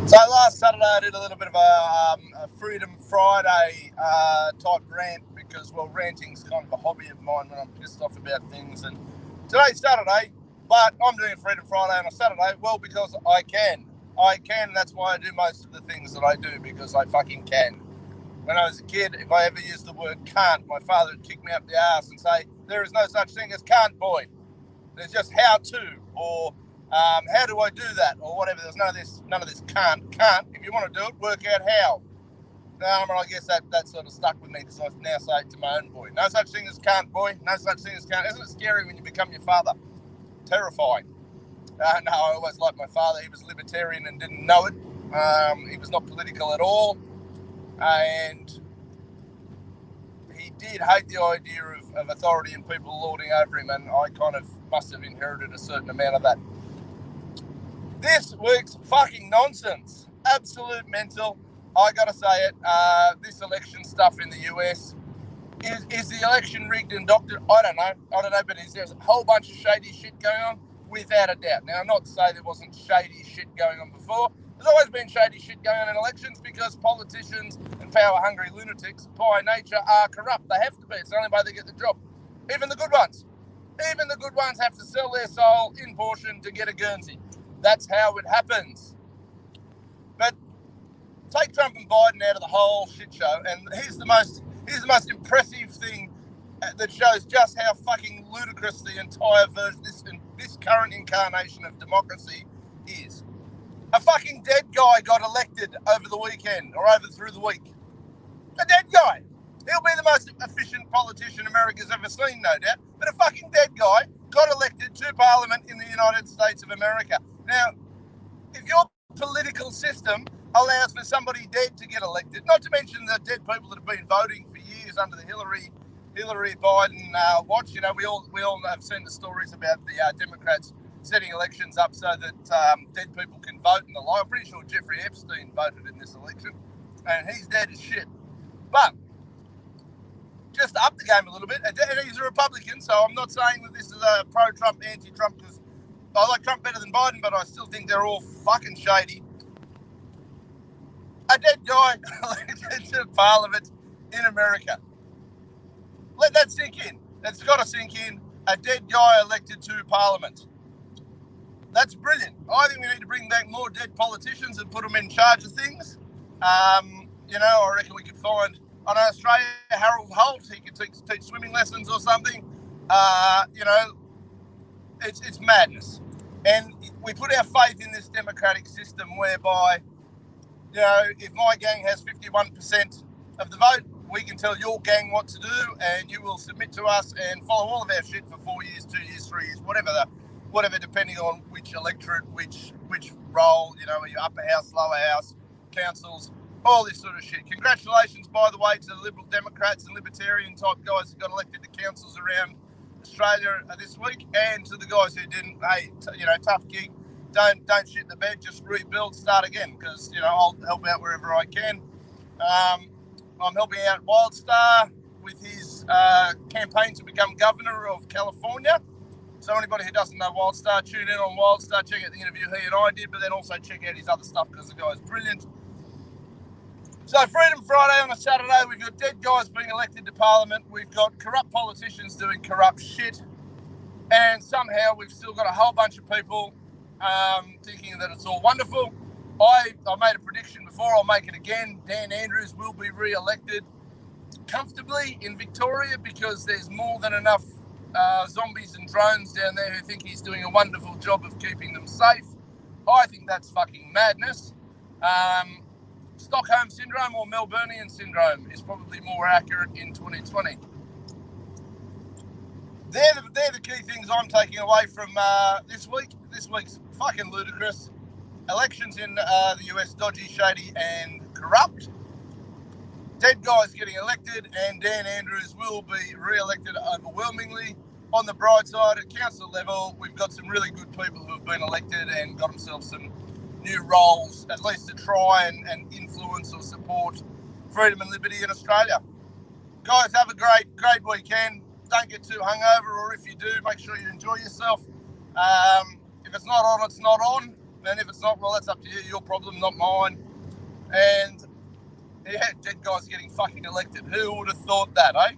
So last Saturday I did a little bit of a Freedom Friday type rant because, well, ranting's kind of a hobby of mine when I'm pissed off about things. And today's Saturday, but I'm doing a Freedom Friday on a Saturday, well, because I can. That's why I do most of the things that I do, because I fucking can. When I was a kid, if I ever used the word can't, my father would kick me up the ass and say, there is no such thing as can't, boy. There's just how to, or how do I do that, or whatever. There's none of this can't. If you want to do it, work out how. And I guess that sort of stuck with me, because I now say it to my own boy. No such thing as can't, boy. No such thing as can't. Isn't it scary when you become your father? Terrifying. No, I always liked my father. He was libertarian and didn't know it. He was not political at all. And he did hate the idea of authority and people lording over him, and I kind of must have inherited a certain amount of that. This week's fucking nonsense. Absolute mental. I gotta say it. This election stuff in the US. Is the election rigged and doctored? I don't know, but is there a whole bunch of shady shit going on? Without a doubt. Now, not to say there wasn't shady shit going on before. There's always been shady shit going on in elections, because politicians and power-hungry lunatics, by nature, are corrupt. They have to be. It's the only way they get the job. Even the good ones. Even the good ones have to sell their soul in portion to get a Guernsey. That's how it happens. But take Trump and Biden out of the whole shit show, and here's the most impressive thing that shows just how fucking ludicrous the entire version, this current incarnation of democracy is. A fucking dead guy got elected over the weekend, or through the week. A dead guy. He'll be the most efficient politician America's ever seen, no doubt. But a fucking dead guy got elected to Parliament in the United States of America. Now, if your political system allows for somebody dead to get elected, not to mention the dead people that have been voting for years under the Hillary Biden watch, you know, we all have seen the stories about the Democrats setting elections up so that dead people can vote and the like. I'm pretty sure Jeffrey Epstein voted in this election, and he's dead as shit. But just to up the game a little bit, and he's a Republican, so I'm not saying that this is a pro-Trump, anti-Trump, because I like Trump better than Biden, but I still think they're all fucking shady. A dead guy elected to Parliament in America. Let that sink in. It's got to sink in. A dead guy elected to Parliament. That's brilliant. I think we need to bring back more dead politicians and put them in charge of things. I reckon we could find, I know, Australia, Harold Holt, he could teach swimming lessons or something. It's madness. And we put our faith in this democratic system whereby, you know, if my gang has 51% of the vote, we can tell your gang what to do, and you will submit to us and follow all of our shit for 4 years, 2 years, 3 years, whatever, depending on which electorate, which role, you know, your upper house, lower house, councils, all this sort of shit. Congratulations, by the way, to the Liberal Democrats and Libertarian type guys who got elected to councils around Australia this week, and to the guys who didn't. Hey, tough gig. Don't shit the bed. Just rebuild, start again. Because I'll help out wherever I can. I'm helping out Wildstar with his campaign to become governor of California. So anybody who doesn't know Wildstar, tune in on Wildstar, check out the interview he and I did, but then also check out his other stuff, because the guy's brilliant. So Freedom Friday on a Saturday, we've got dead guys being elected to Parliament, we've got corrupt politicians doing corrupt shit, and somehow we've still got a whole bunch of people thinking that it's all wonderful. I made a prediction before, I'll make it again. Dan Andrews will be re-elected comfortably in Victoria, because there's more than enough zombies and drones down there who think he's doing a wonderful job of keeping them safe. I think that's fucking madness. Stockholm Syndrome or Melburnian Syndrome is probably more accurate in 2020. They're the key things I'm taking away from this week. This week's fucking ludicrous. Elections in the US dodgy, shady and corrupt. Dead guys getting elected, and Dan Andrews will be re-elected overwhelmingly. On the bright side, at council level, we've got some really good people who have been elected and got themselves some new roles, at least to try and influence or support freedom and liberty in Australia. Guys, have a great weekend. Don't get too hungover, or if you do, make sure you enjoy yourself. If it's not on, it's not on. And if it's not, well, that's up to you. Your problem, not mine. And yeah, dead guys getting fucking elected. Who would have thought that, eh?